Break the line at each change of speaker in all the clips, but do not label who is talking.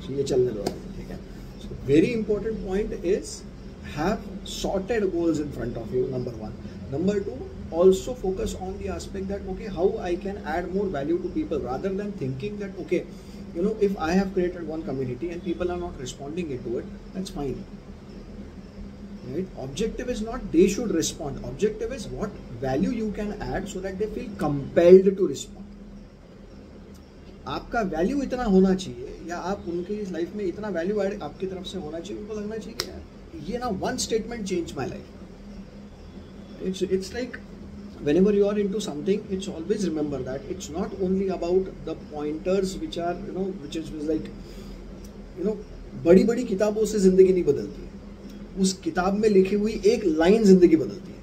So ये चलने दो, ठीक है. So very important point is have sorted goals in front of you. Number one. Number two, also focus on the aspect that okay, how I can add more value to people, rather than thinking that okay, you know, if I have created one community and people are not responding into it, that's fine. Right? Objective is not they should respond. Objective is what value you can add so that they feel compelled to respond. आपका value इतना होना चाहिए, या आप उनके इस life में इतना वैल्यू ऐड आपकी तरफ से होना चाहिए, उनको लगना चाहिए कि यार ये ना one statement changed my life. It's like whenever you are into something, it's always remember that it's not only about the pointers which are, you know, which is like, you know, बड़ी बड़ी किताबों से जिंदगी नहीं बदलती है, उस किताब में लिखी हुई एक लाइन जिंदगी बदलती है.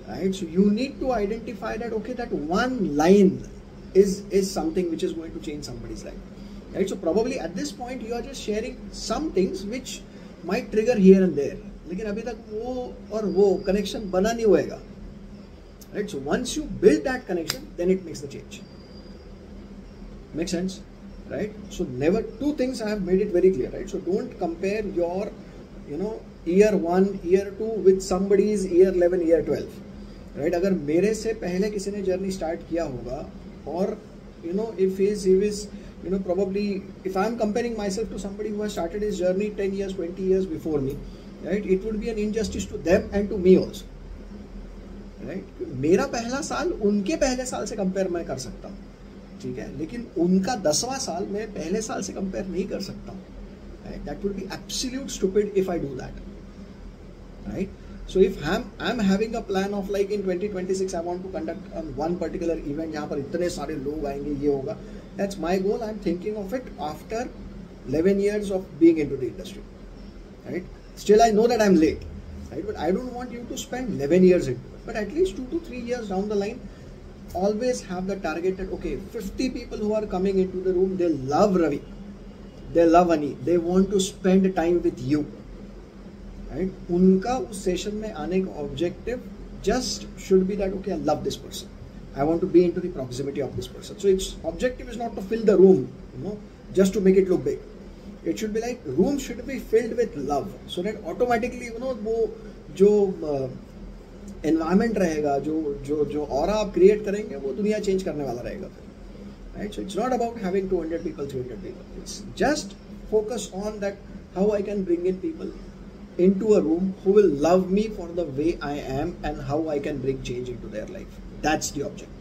Right? So you need to identify that okay, that one line is something which is going to change somebody's life. Right? So probably at this point you are just sharing some things which might trigger here and there, लेकिन अभी तक वो और वो connection बना नहीं होएगा. Right? So once you build that connection, then it makes the change. Make sense? Right? So never, two things I have made it very clear. Right? So don't compare your, you know, year 1, year 2 with somebody's year 11, year 12. Right? अगर मेरे से पहले किसी ने journey start किया होगा, और you know, if he is, you know, probably if I am comparing myself to somebody who has started his journey 10 years, 20 years before me, right? It would be an injustice to them and to me also. Right? मेरा पहला साल उनके पहले साल से compare मैं कर सकता हूँ, ठीक है, लेकिन उनका 10वां साल मैं पहले साल से कंपेयर नहीं कर सकता हूँ. Right? That would be absolute stupid if I do that. Right? So if I'm having a plan of like in 2026 I want to conduct one particular event जहाँ पर इतने सारे लोग आएंगे, ये होगा, that's my goal. I'm thinking of it after 11 years of being into the industry. Right? Still I know that I'm late. Right? But I don't want you to spend 11 years into it. But at least 2 to 3 years down the line, always have the target that okay, 50 people who are coming into the room, they love Ravi, they love Ani, they want to spend time with you. Right? उनका उस session में आने का objective just should be that okay, I love this person, I want to be into the proximity of this person. So its objective is not to fill the room, you know, just to make it look big. It should be like room should be filled with love, so that automatically, you know, वो जो environment रहेगा, जो aura आप create करेंगे, वो दुनिया change करने वाला रहेगा. Right? So it's not about having 200 people, 300 people. It's just focus on that how I can bring in people into a room who will love me for the way I am and how I can bring change into their life. That's the objective.